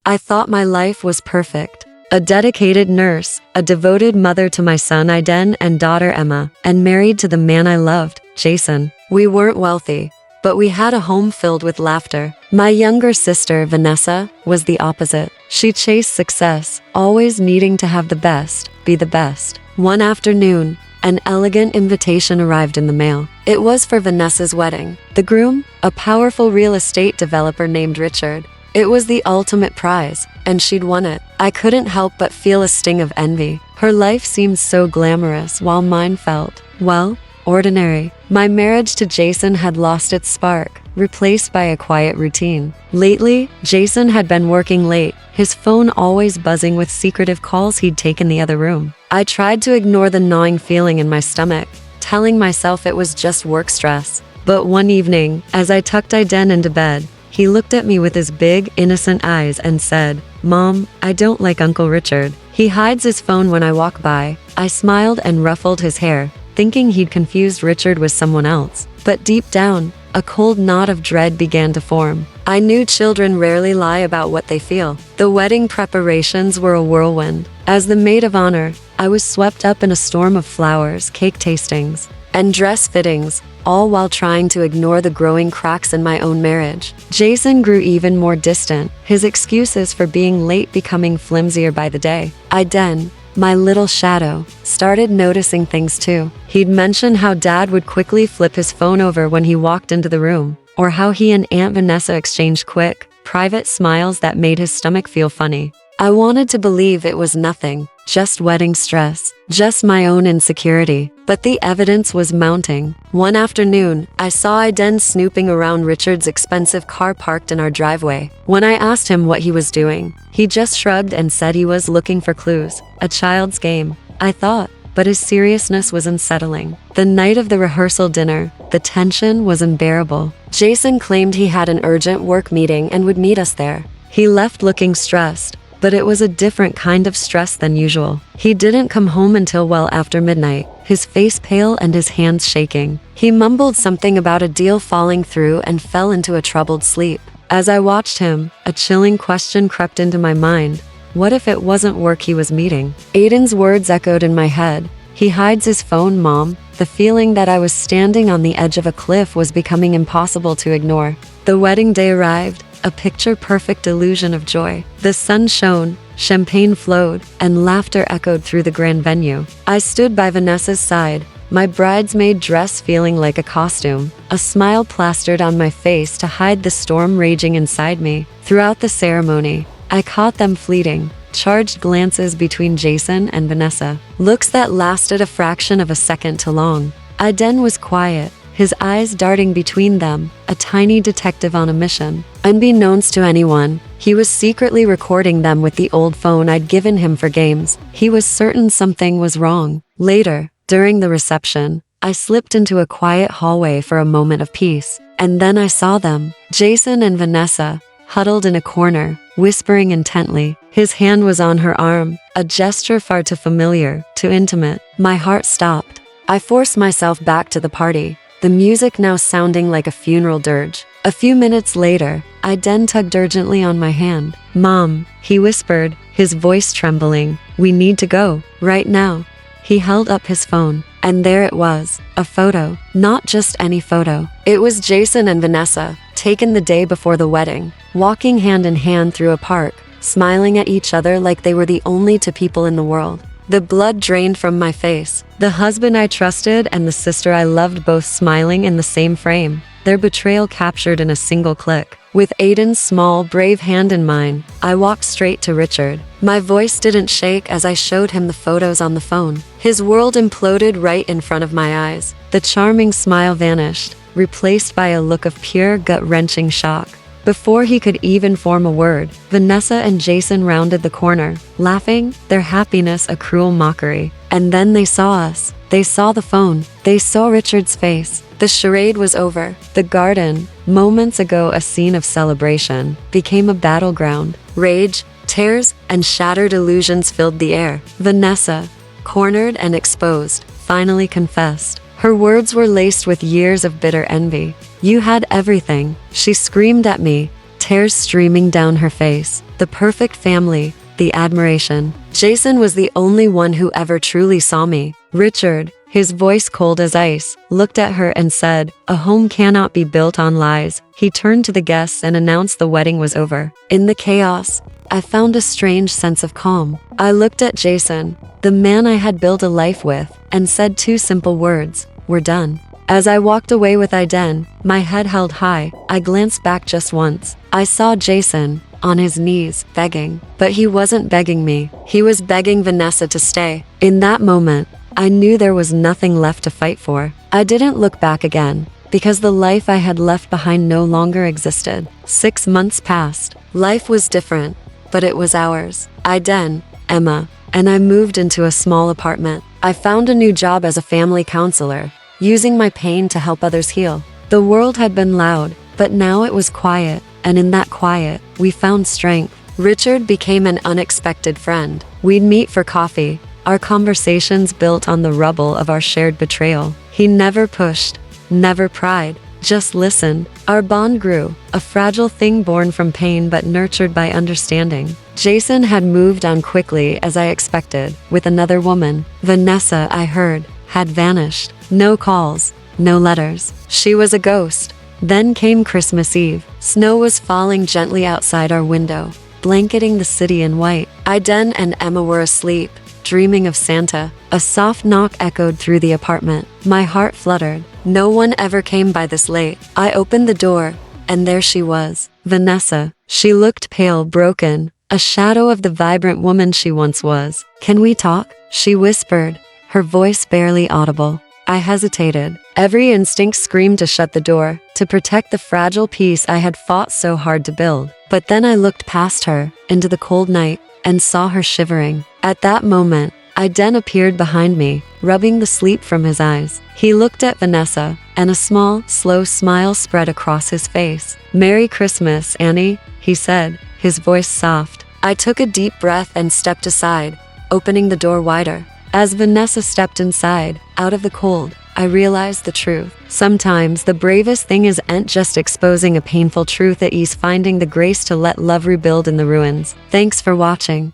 I thought my life was perfect. A dedicated nurse, a devoted mother to my son Aiden and daughter Emma, and married to the man I loved, Jason. We weren't wealthy, but we had a home filled with laughter. My younger sister, Vanessa, was the opposite. She chased success, always needing to have the best, be the best. One afternoon, an elegant invitation arrived in the mail. It was for Vanessa's wedding. The groom, a powerful real estate developer named Richard. It was the ultimate prize, and she'd won it. I couldn't help but feel a sting of envy. Her life seemed so glamorous, while mine felt, well, ordinary. My marriage to Jason had lost its spark, replaced by a quiet routine. Lately, Jason had been working late, his phone always buzzing with secretive calls he'd taken the other room. I tried to ignore the gnawing feeling in my stomach, telling myself it was just work stress. But one evening, as I tucked Aiden into bed, he looked at me with his big, innocent eyes and said, "Mom, I don't like Uncle Richard. He hides his phone when I walk by." I smiled and ruffled his hair, thinking he'd confused Richard with someone else. But deep down, a cold knot of dread began to form. I knew children rarely lie about what they feel. The wedding preparations were a whirlwind. As the maid of honor, I was swept up in a storm of flowers, cake tastings, and dress fittings, all while trying to ignore the growing cracks in my own marriage. Jason grew even more distant, his excuses for being late becoming flimsier by the day. Aiden, my little shadow, started noticing things too. He'd mention how Dad would quickly flip his phone over when he walked into the room, or how he and Aunt Vanessa exchanged quick, private smiles that made his stomach feel funny. I wanted to believe it was nothing, just wedding stress, just my own insecurity. But the evidence was mounting. One afternoon, I saw Aiden snooping around Richard's expensive car parked in our driveway. When I asked him what he was doing, he just shrugged and said he was looking for clues. A child's game, I thought, but his seriousness was unsettling. The night of the rehearsal dinner, the tension was unbearable. Jason claimed he had an urgent work meeting and would meet us there. He left looking stressed, but it was a different kind of stress than usual. He didn't come home until well after midnight, his face pale and his hands shaking. He mumbled something about a deal falling through and fell into a troubled sleep. As I watched him, a chilling question crept into my mind. What if it wasn't work he was meeting? Aiden's words echoed in my head. He hides his phone, Mom. The feeling that I was standing on the edge of a cliff was becoming impossible to ignore. The wedding day arrived, a picture-perfect illusion of joy. The sun shone, champagne flowed, and laughter echoed through the grand venue. I stood by Vanessa's side, my bridesmaid dress feeling like a costume, a smile plastered on my face to hide the storm raging inside me. Throughout the ceremony, I caught them fleeting, charged glances between Jason and Vanessa, looks that lasted a fraction of a second too long. Aiden was quiet, his eyes darting between them, a tiny detective on a mission. Unbeknownst to anyone, he was secretly recording them with the old phone I'd given him for games. He was certain something was wrong. Later, during the reception, I slipped into a quiet hallway for a moment of peace, and then I saw them, Jason and Vanessa, huddled in a corner, whispering intently. His hand was on her arm, a gesture far too familiar, too intimate. My heart stopped. I forced myself back to the party, the music now sounding like a funeral dirge. A few minutes later, Aiden tugged urgently on my hand. "Mom," he whispered, his voice trembling, "we need to go, right now." He held up his phone, and there it was, a photo. Not just any photo. It was Jason and Vanessa, taken the day before the wedding, walking hand in hand through a park, smiling at each other like they were the only two people in the world. The blood drained from my face. The husband I trusted and the sister I loved both smiling in the same frame, their betrayal captured in a single click. With Aiden's small, brave hand in mine, I walked straight to Richard. My voice didn't shake as I showed him the photos on the phone. His world imploded right in front of my eyes. The charming smile vanished, replaced by a look of pure, gut-wrenching shock. Before he could even form a word, Vanessa and Jason rounded the corner, laughing, their happiness a cruel mockery. And then they saw us. They saw the phone. They saw Richard's face. The charade was over. The garden, moments ago a scene of celebration, became a battleground. Rage, tears, and shattered illusions filled the air. Vanessa, cornered and exposed, finally confessed. Her words were laced with years of bitter envy. "You had everything," she screamed at me, tears streaming down her face. The perfect family, the admiration. Jason was the only one who ever truly saw me. Richard, his voice cold as ice, looked at her and said, "A home cannot be built on lies." He turned to the guests and announced the wedding was over. In the chaos, I found a strange sense of calm. I looked at Jason, the man I had built a life with, and said two simple words, "We're done." As I walked away with Aiden, my head held high, I glanced back just once. I saw Jason, on his knees, begging. But he wasn't begging me. He was begging Vanessa to stay. In that moment, I knew there was nothing left to fight for. I didn't look back again, because the life I had left behind no longer existed. 6 months passed. Life was different, but it was ours. Aiden, Emma, and I moved into a small apartment. I found a new job as a family counselor, using my pain to help others heal. The world had been loud, but now it was quiet, and in that quiet, we found strength. Richard became an unexpected friend. We'd meet for coffee, our conversations built on the rubble of our shared betrayal. He never pushed, never pried, just listened. Our bond grew, a fragile thing born from pain but nurtured by understanding. Jason had moved on quickly as I expected, with another woman. Vanessa, I heard, had vanished. No calls, no letters. She was a ghost. Then came Christmas Eve. Snow was falling gently outside our window, blanketing the city in white. Aiden and Emma were asleep, dreaming of Santa. A soft knock echoed through the apartment. My heart fluttered. No one ever came by this late. I opened the door, and there she was, Vanessa. She looked pale, broken, a shadow of the vibrant woman she once was. "Can we talk?" she whispered, her voice barely audible. I hesitated. Every instinct screamed to shut the door, to protect the fragile peace I had fought so hard to build. But then I looked past her, into the cold night, and saw her shivering. At that moment, Aiden appeared behind me, rubbing the sleep from his eyes. He looked at Vanessa, and a small, slow smile spread across his face. "Merry Christmas, Annie," he said, his voice soft. I took a deep breath and stepped aside, opening the door wider. As Vanessa stepped inside, out of the cold, I realized the truth. Sometimes the bravest thing isn't just exposing a painful truth, it is finding the grace to let love rebuild in the ruins. Thanks for watching.